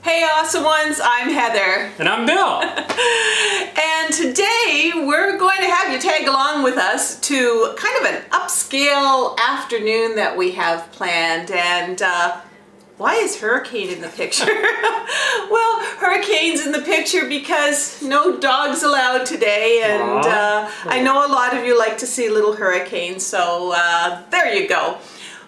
Hey awesome ones, I'm Heather. And I'm Bill. And today we're going to have you tag along with us to kind of an upscale afternoon that we have planned. And why is Hurricane in the picture? Well, Hurricane's in the picture because no dogs allowed today, and I know a lot of you like to see little Hurricanes, so there you go.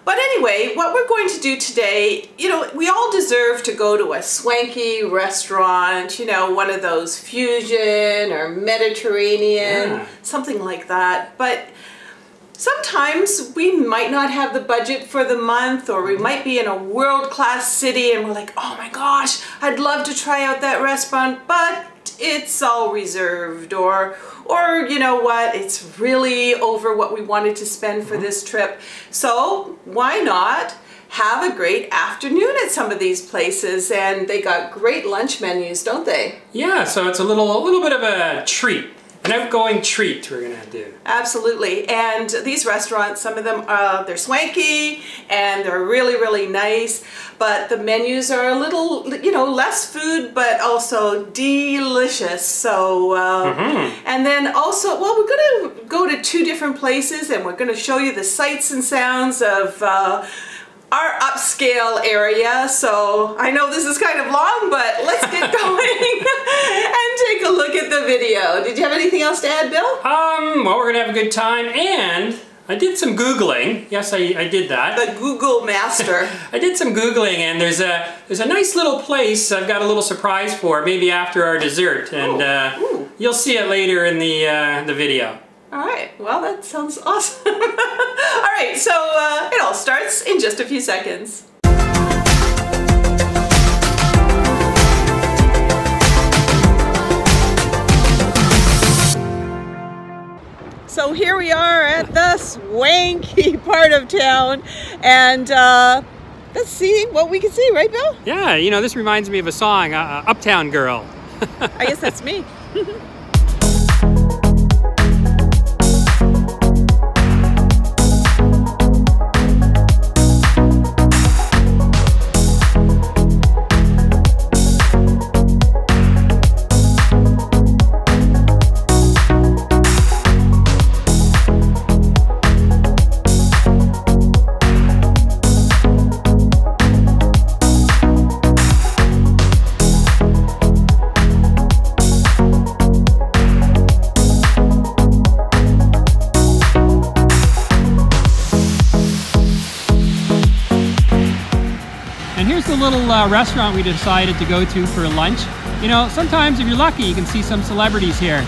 But anyway, what we're going to do today, you know, we all deserve to go to a swanky restaurant, you know, one of those fusion or Mediterranean, something like that. But sometimes we might not have the budget for the month, or we might be in a world-class city and we're like, oh my gosh, I'd love to try out that restaurant, but it's all reserved, or you know what, it's really over what we wanted to spend for this trip. So why not have a great afternoon at some of these places? And they got great lunch menus, don't they? Yeah, so it's a little bit of a treat. An outgoing treat we're gonna do. Absolutely. And these restaurants, some of them, they're swanky and they're really, really nice, but the menus are a little, you know, less food, but also delicious. So, and then also, well, we're gonna go to two different places and we're gonna show you the sights and sounds of our upscale area. So I know this is kind of long, but let's get going and take a look at the video. Did you have anything else to add, Bill? Well, we're gonna have a good time, and I did some Googling. Yes, I did that. The Google master. I did some Googling, and there's a nice little place I've got a little surprise for, maybe after our dessert, and you'll see it later in the video. All right, well, that sounds awesome. All right, so it all starts in just a few seconds. So here we are at the swanky part of town, and let's see what we can see, right, Bill? Yeah, you know, this reminds me of a song, Uptown Girl. I guess that's me. And here's the little restaurant we decided to go to for lunch. You know, sometimes if you're lucky, you can see some celebrities here.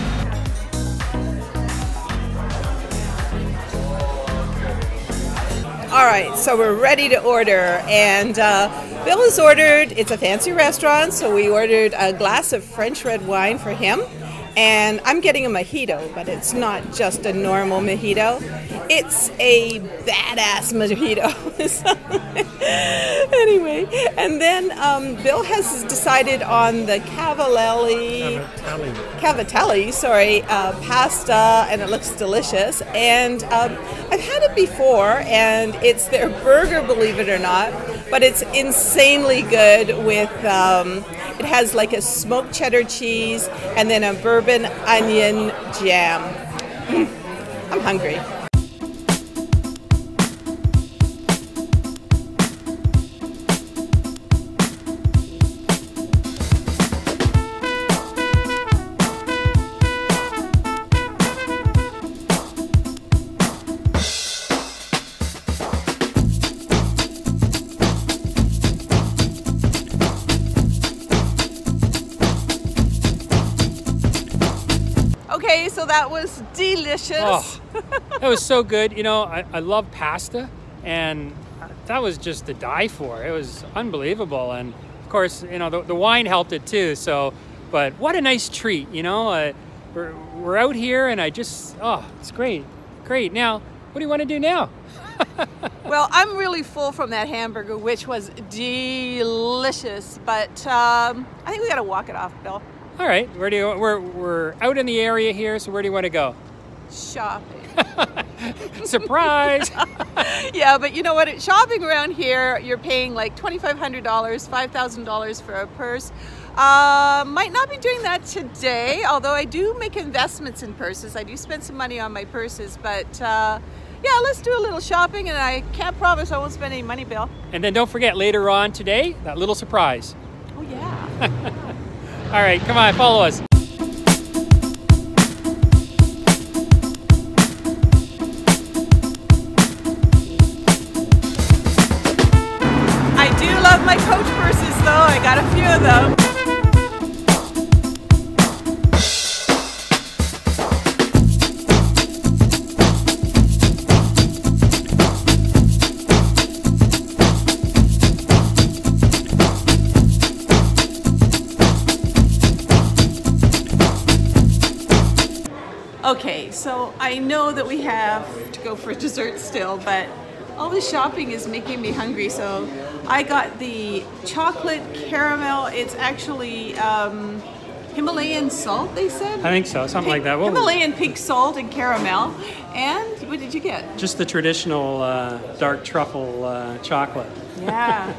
All right, so we're ready to order, and Bill has ordered, it's a fancy restaurant, so we ordered a glass of French red wine for him, and I'm getting a mojito, but it's not just a normal mojito. It's a badass mojito. Anyway, and then Bill has decided on the cavatelli pasta, and it looks delicious. And I've had it before, and it's their burger, believe it or not, but it's insanely good with, it has like a smoked cheddar cheese and then a bourbon onion jam. I'm hungry. Okay, so that was delicious. Oh, that was so good. You know, I love pasta, and that was just to die for. It was unbelievable, and of course, you know, the wine helped it too. So, but what a nice treat, you know. We're out here, and it's great, great. Now, what do you want to do now? Well, I'm really full from that hamburger, which was delicious, but I think we got to walk it off, Bill. All right, we're out in the area here, so where do you want to go? Shopping. Surprise! Yeah, but you know what? Shopping around here, you're paying like $2,500, $5,000 for a purse. Might not be doing that today, although I do make investments in purses. I do spend some money on my purses, but yeah, let's do a little shopping, and I can't promise I won't spend any money, Bill. And then don't forget later on today, that little surprise. Oh yeah. All right, come on, follow us. I do love my Coach purses though. I got a few of them. Okay, so I know that we have to go for dessert still, but all this shopping is making me hungry, so I got the chocolate caramel. It's actually Himalayan salt, they said? I think so, something like that. Himalayan pink salt and caramel. And what did you get? Just the traditional dark truffle chocolate. Yeah.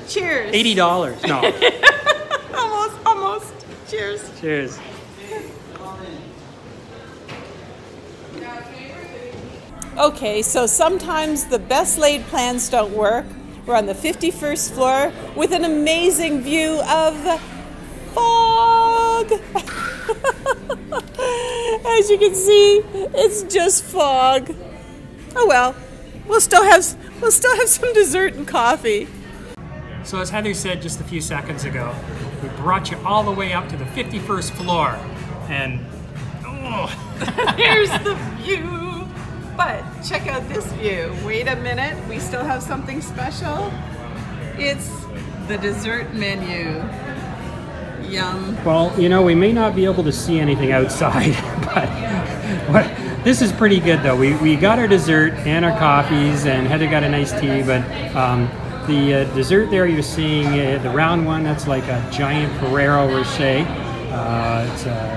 Cheers. $80. No. Almost. Cheers. Cheers. Okay, so sometimes the best laid plans don't work. We're on the 51st floor with an amazing view of fog. As you can see, it's just fog. Oh well, we'll still have some dessert and coffee. So as Heather said just a few seconds ago, we brought you all the way up to the 51st floor, and oh. Here's the view. But check out this view. Wait a minute, we still have something special. It's the dessert menu. Yum. Well, you know, we may not be able to see anything outside, but this is pretty good though. We got our dessert and our coffees, and Heather got a nice tea, but the dessert there you're seeing, the round one, that's like a giant Ferrero Rocher. It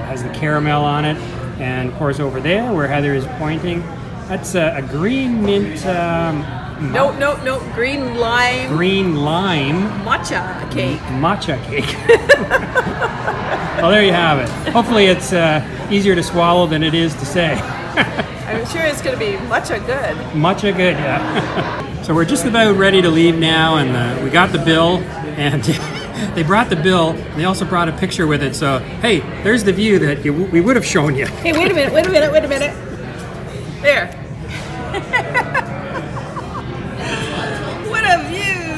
has the caramel on it, and of course over there where Heather is pointing, that's a green mint. No, green lime. Green lime. Matcha cake. Matcha cake. Well, there you have it. Hopefully it's easier to swallow than it is to say. I'm sure it's going to be matcha good. Matcha good, yeah. So we're just about ready to leave now, and we got the bill, and they brought the bill, and they also brought a picture with it. So, hey, there's the view that we would have shown you. Hey, wait a minute. There. What a view!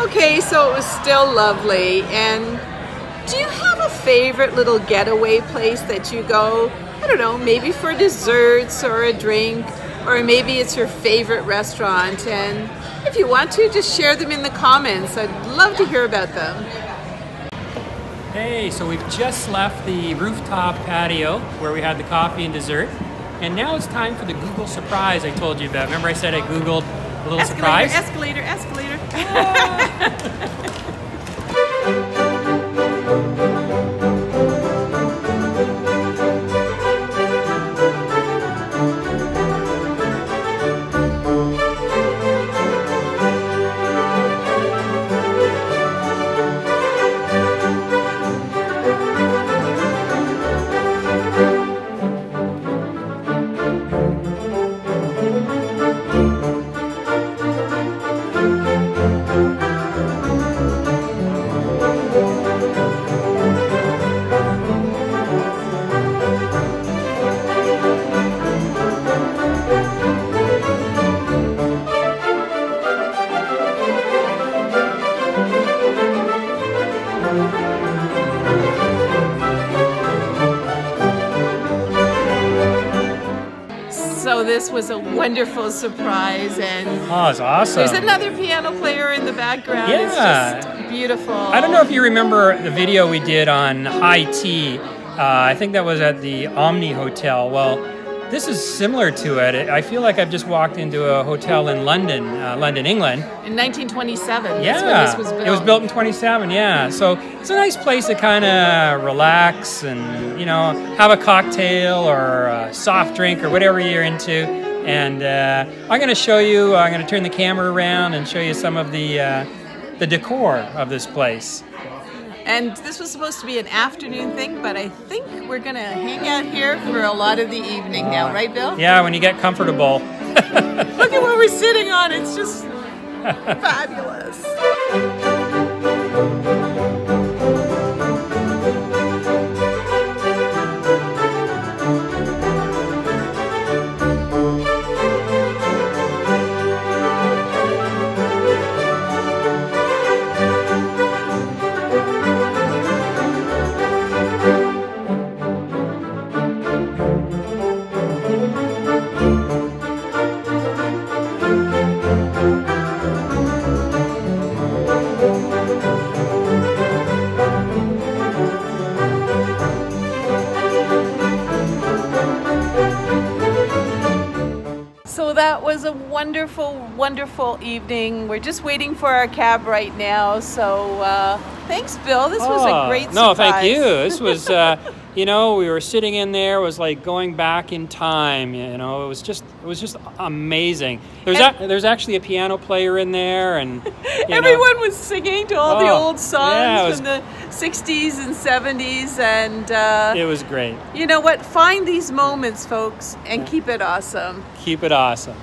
Okay, so it was still lovely. And do you have a favorite little getaway place that you go, I don't know, maybe for desserts or a drink, or maybe it's your favorite restaurant? And if you want to, just share them in the comments. I'd love to hear about them. Hey, so we've just left the rooftop patio where we had the coffee and dessert. And now it's time for the Google surprise I told you about. Remember I said I Googled a little surprise? Escalator. So this was a wonderful surprise, and oh, it's awesome. There's another piano player in the background. Yeah. It's just beautiful. I don't know if you remember the video we did on high tea. I think that was at the Omni Hotel. Well, this is similar to it. I feel like I've just walked into a hotel in London, England. In 1927, yeah, that's when this was built. It was built in 27, yeah. So it's a nice place to kind of relax and, you know, have a cocktail or a soft drink or whatever you're into. And I'm going to show you, I'm going to turn the camera around and show you some of the decor of this place. And this was supposed to be an afternoon thing, but I think we're going to hang out here for a lot of the evening now, right, Bill? Yeah, when you get comfortable. Look at what we're sitting on. It's just fabulous. So that was a wonderful, wonderful evening. We're just waiting for our cab right now. So thanks, Bill. This was a great surprise. No, thank you. This was, you know, we were sitting in there. It was like going back in time. You know, it was just amazing. There's actually a piano player in there, and everyone was singing to all the old songs from the 60s and 70s, and it was great. You know what? Find these moments, folks, and keep it awesome. Keep it awesome.